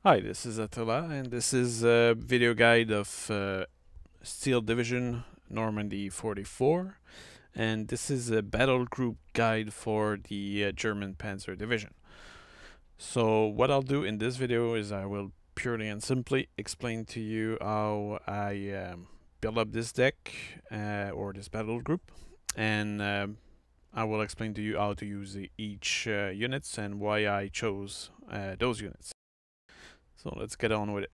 Hi, this is Attila, and this is a video guide of Steel Division Normandy 44, and this is a battle group guide for the German Panzer Division. So what I'll do in this video is I will purely and simply explain to you how I build up this deck or this battle group, and I will explain to you how to use each units and why I chose those units. So let's get on with it.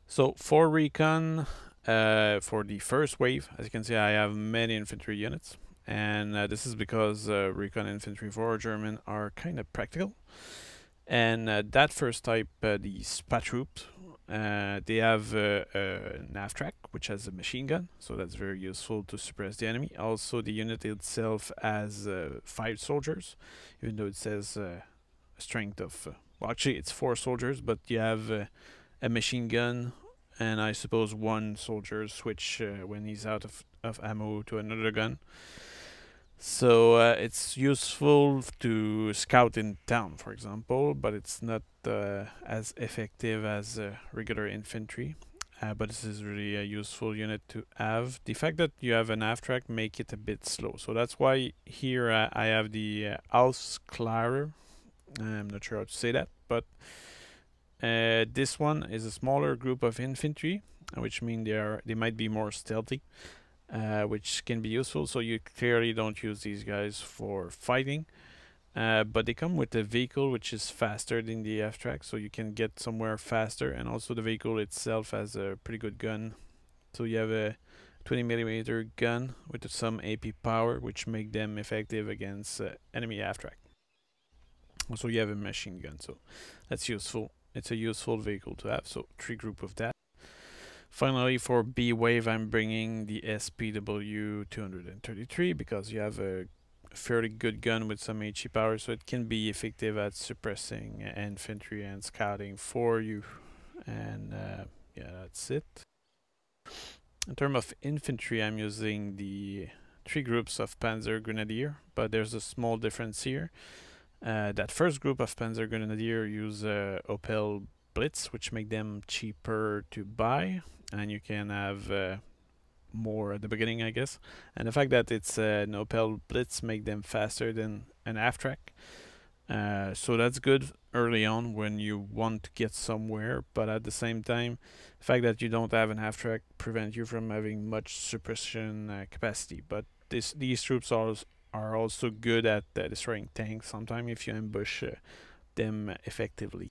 So for Recon, for the first wave, as you can see, I have many infantry units. And this is because Recon Infantry for German are kind of practical. And that first type, the Battlegroup, they have an AFTRAC, which has a machine gun. So that's very useful to suppress the enemy. Also, the unit itself has 5 soldiers, even though it says a strength of... well, actually, it's 4 soldiers, but you have a machine gun, and I suppose 1 soldier switch when he's out of ammo to another gun. So it's useful to scout in town, for example, but it's not as effective as regular infantry. But this is really a useful unit to have. The fact that you have an AFTRAC make it a bit slow. So that's why here I have the Ausklarer. I'm not sure how to say that, but this one is a smaller group of infantry, which means they might be more stealthy, which can be useful. So you clearly don't use these guys for fighting, but they come with a vehicle which is faster than the AFTRAC, so you can get somewhere faster. And also the vehicle itself has a pretty good gun. So you have a 20mm gun with some AP power, which make them effective against enemy AFTRAC. Also, you have a machine gun, so that's useful. It's a useful vehicle to have, so 3 group of that. Finally, for B wave, I'm bringing the SPW 233 because you have a fairly good gun with some HE power, so it can be effective at suppressing infantry and scouting for you. And yeah, that's it. In terms of infantry, I'm using the 3 groups of Panzer Grenadier, but there's a small difference here. That first group of Panzer Grenadier use Opel Blitz, which make them cheaper to buy, and you can have more at the beginning, I guess. And the fact that it's an Opel Blitz make them faster than an AFTRAC. So that's good early on when you want to get somewhere, but at the same time, the fact that you don't have an AFTRAC prevents you from having much suppression capacity. But these troops are also good at destroying tanks sometimes if you ambush them effectively.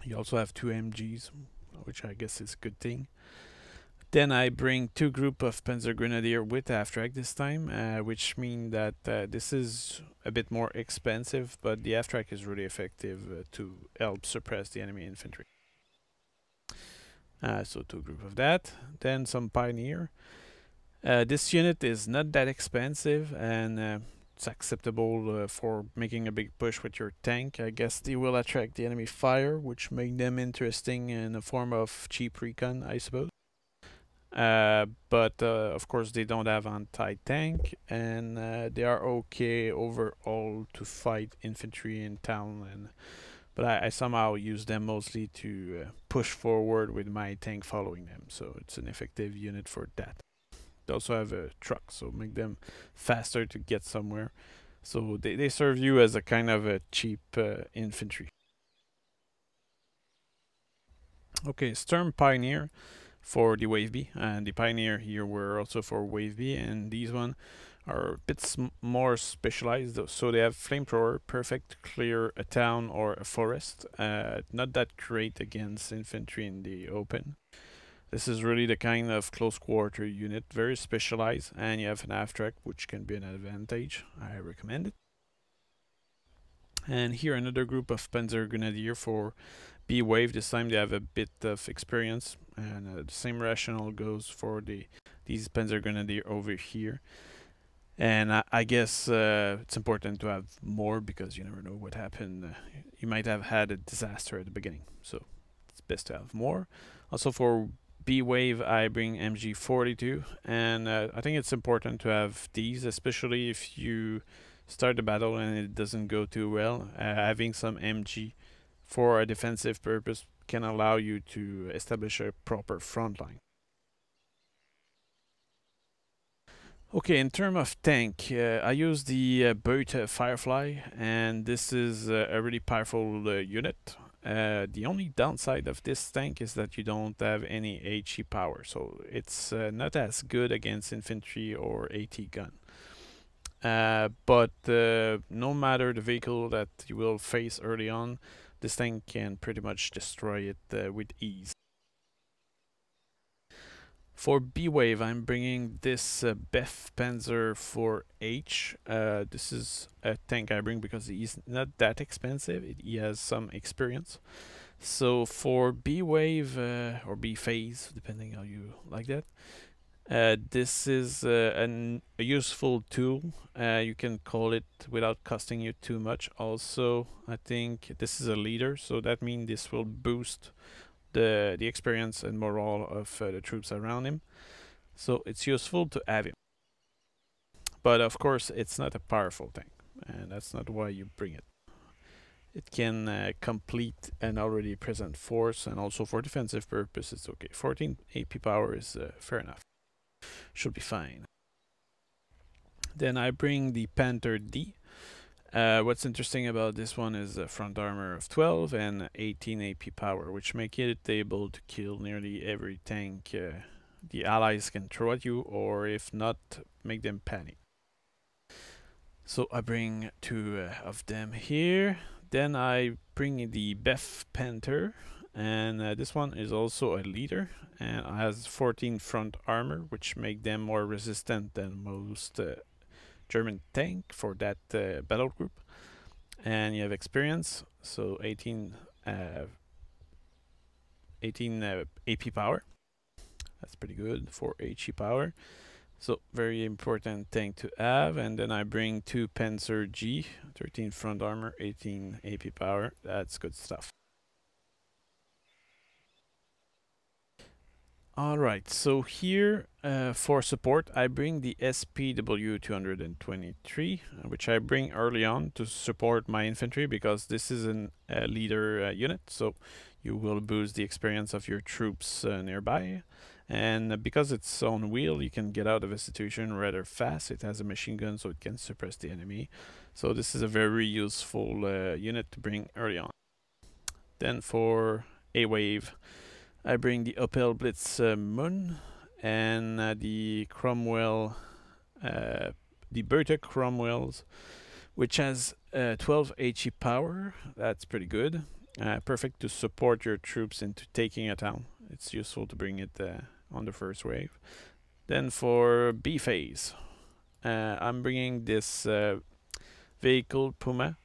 You also have 2 MGs, which I guess is a good thing. Then I bring 2 group of Panzer Grenadier with AFTRAC this time, which means that this is a bit more expensive, but the AFTRAC is really effective to help suppress the enemy infantry. So 2 group of that. Then some Pioneer. This unit is not that expensive, and it's acceptable for making a big push with your tank. I guess they will attract the enemy fire, which make them interesting in a form of cheap recon, I suppose. But of course they don't have anti-tank, and they are okay overall to fight infantry in town. But I somehow use them mostly to push forward with my tank following them, so it's an effective unit for that. They also have a truck, so make them faster to get somewhere. So they serve you as a kind of a cheap infantry. Okay, Sturm Pioneer for the Wave B, and the Pioneer here were also for Wave B, and these one are a bit more specialized, so they have flamethrower, perfect to clear a town or a forest. Not that great against infantry in the open. This is really the kind of close quarter unit, very specialized, and you have an AFTRAC, which can be an advantage. I recommend it. And here another group of Panzer Grenadier for B wave. This time they have a bit of experience, and the same rationale goes for these Panzer Grenadier over here. And I guess it's important to have more because you never know what happened. You might have had a disaster at the beginning, so it's best to have more. Also for B wave, I bring MG42, and I think it's important to have these, especially if you start the battle and it doesn't go too well, having some MG for a defensive purpose can allow you to establish a proper front line. Okay, in terms of tank, I use the Beute Firefly, and this is a really powerful unit. The only downside of this tank is that you don't have any HE power, so it's not as good against infantry or AT gun. But no matter the vehicle that you will face early on, this tank can pretty much destroy it with ease. For B-Wave, I'm bringing this Bef Panzer 4H. This is a tank I bring because he's not that expensive. He has some experience. So for B-Wave or B-Phase, depending how you like that, this is a useful tool. You can call it without costing you too much. Also, I think this is a leader, so that means this will boost the experience and morale of the troops around him. So it's useful to have him. But of course, it's not a powerful tank, and that's not why you bring it. It can complete an already present force, and also for defensive purposes, okay. 14 AP power is fair enough. Should be fine. Then I bring the Panther D. What's interesting about this one is a front armor of 12 and 18 AP power, which make it able to kill nearly every tank the allies can throw at you, or if not, make them panic. So I bring two of them here. Then I bring the Bef Panther, and this one is also a leader and has 14 front armor, which make them more resistant than most German tank for that battle group. And you have experience, so 18 AP power. That's pretty good for HE power. So very important tank to have. And then I bring two Panzer G, 13 front armor, 18 AP power. That's good stuff. Alright, so here for support I bring the SPW 223, which I bring early on to support my infantry because this is a leader unit, so you will boost the experience of your troops nearby. And because it's on wheel, you can get out of a situation rather fast. It has a machine gun, so it can suppress the enemy. So this is a very useful unit to bring early on. Then for A-Wave, I bring the Opel Blitz Moon and the Cromwell, the Beute Cromwells, which has 12 HE power. That's pretty good. Perfect to support your troops into taking a town. It's useful to bring it on the first wave. Then for B phase, I'm bringing this vehicle Puma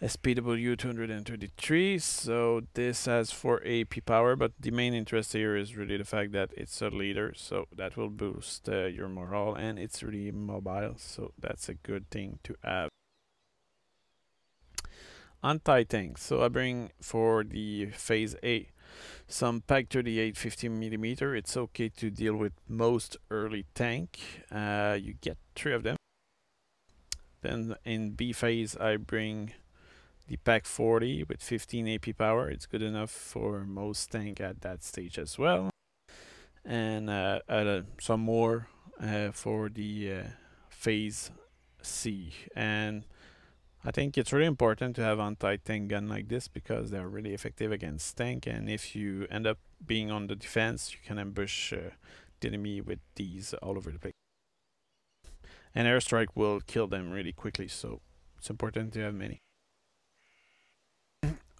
SPW 233, so this has 4 AP power, but the main interest here is really the fact that it's a leader, so that will boost your morale, and it's really mobile, so that's a good thing to have. Anti-tank, so I bring for the phase A some Pak 38 50mm. It's okay to deal with most early tank. You get 3 of them. Then in B phase I bring the Pak 40 with 15 AP power. It's good enough for most tank at that stage as well. And some more for the phase C. And I think it's really important to have anti-tank gun like this because they're really effective against tank. And if you end up being on the defense, you can ambush the enemy with these all over the place. And airstrike will kill them really quickly, so it's important to have many.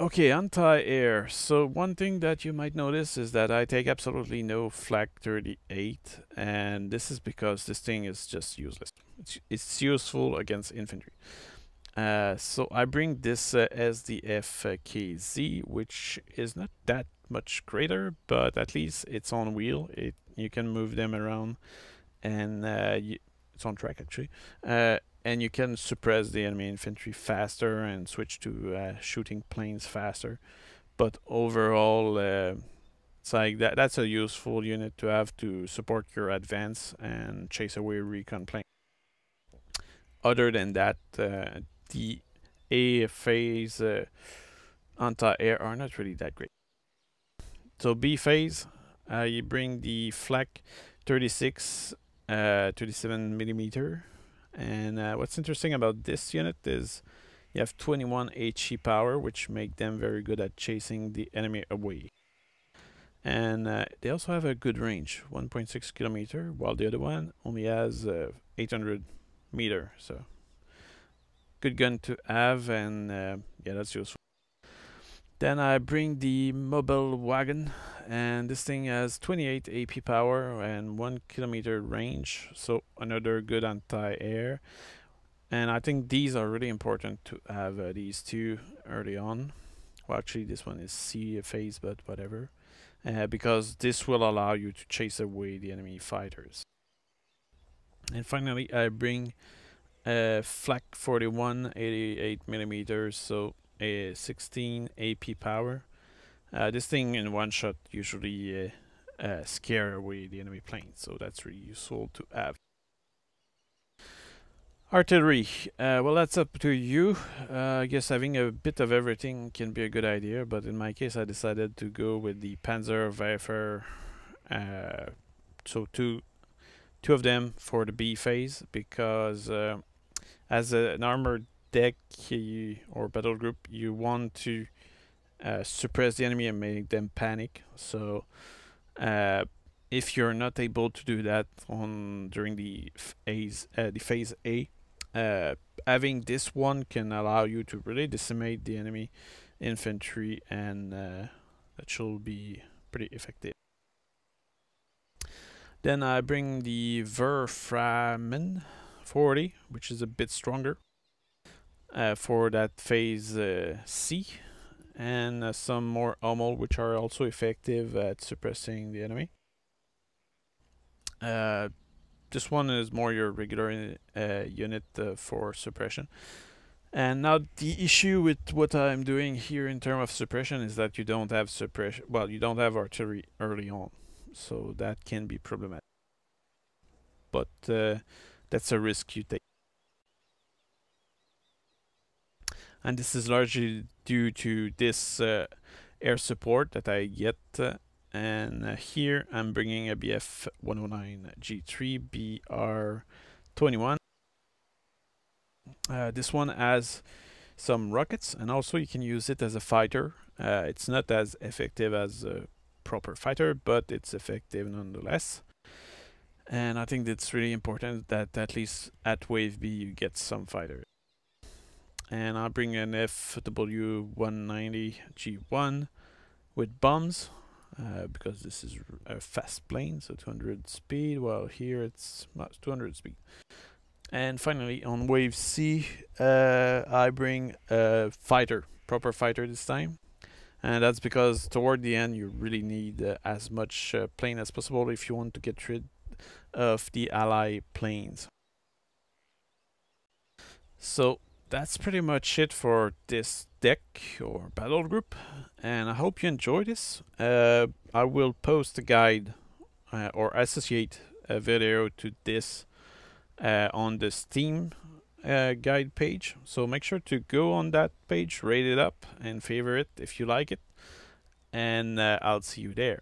Okay, anti-air. So one thing that you might notice is that I take absolutely no Flak 38, and this is because this thing is just useless. It's useful against infantry. So I bring this SDF KZ, which is not that much greater, but at least it's on wheel. You can move them around, and it's on track actually. And you can suppress the enemy infantry faster and switch to shooting planes faster. But overall, it's like that's a useful unit to have to support your advance and chase away recon plane. other than that, the A phase anti-air are not really that great. So B phase, you bring the flak 36, 37 millimeter, and what's interesting about this unit is you have 21 HE power, which make them very good at chasing the enemy away. And they also have a good range, 1.6 kilometer, while the other one only has 800 meter. So good gun to have, and yeah, that's useful. Then I bring the mobile wagon, and this thing has 28 AP power and 1 kilometer range, so another good anti-air. And I think these are really important to have these two early on. Well, actually, this one is C phase, but whatever. Because this will allow you to chase away the enemy fighters. And finally, I bring flak 41, 88 millimeters, so a 16 AP power. This thing in one shot usually scare away the enemy planes, so that's really useful to have. Artillery, well, that's up to you. I guess having a bit of everything can be a good idea, but in my case, I decided to go with the Panzerwerfer. So two of them for the B phase, because as an armored deck or battle group, you want to suppress the enemy and make them panic. So if you're not able to do that during the phase A, having this one can allow you to really decimate the enemy infantry, and that should be pretty effective. Then I bring the Verframen 40, which is a bit stronger for that phase C, and some more Hummel, which are also effective at suppressing the enemy. This one is more your regular unit for suppression. And now the issue with what I'm doing here in terms of suppression is that you don't have suppression. Well, you don't have artillery early on, so that can be problematic. But that's a risk you take. And this is largely due to this air support that I get. And here I'm bringing a BF 109 G3 BR21. This one has some rockets, and also you can use it as a fighter. It's not as effective as a proper fighter, but it's effective nonetheless. And I think that's really important that at least at wave B you get some fighters. And I'll bring an FW190 G1 with bombs, because this is a fast plane, so 200 speed, while here it's 200 speed. And finally, on wave C, I bring a fighter, proper fighter this time. And that's because toward the end, you really need as much plane as possible if you want to get rid of the ally planes. So that's pretty much it for this deck or battle group, and I hope you enjoy this. I will post a guide or associate a video to this on the Steam guide page, so make sure to go on that page, rate it up and favor it if you like it, and I'll see you there.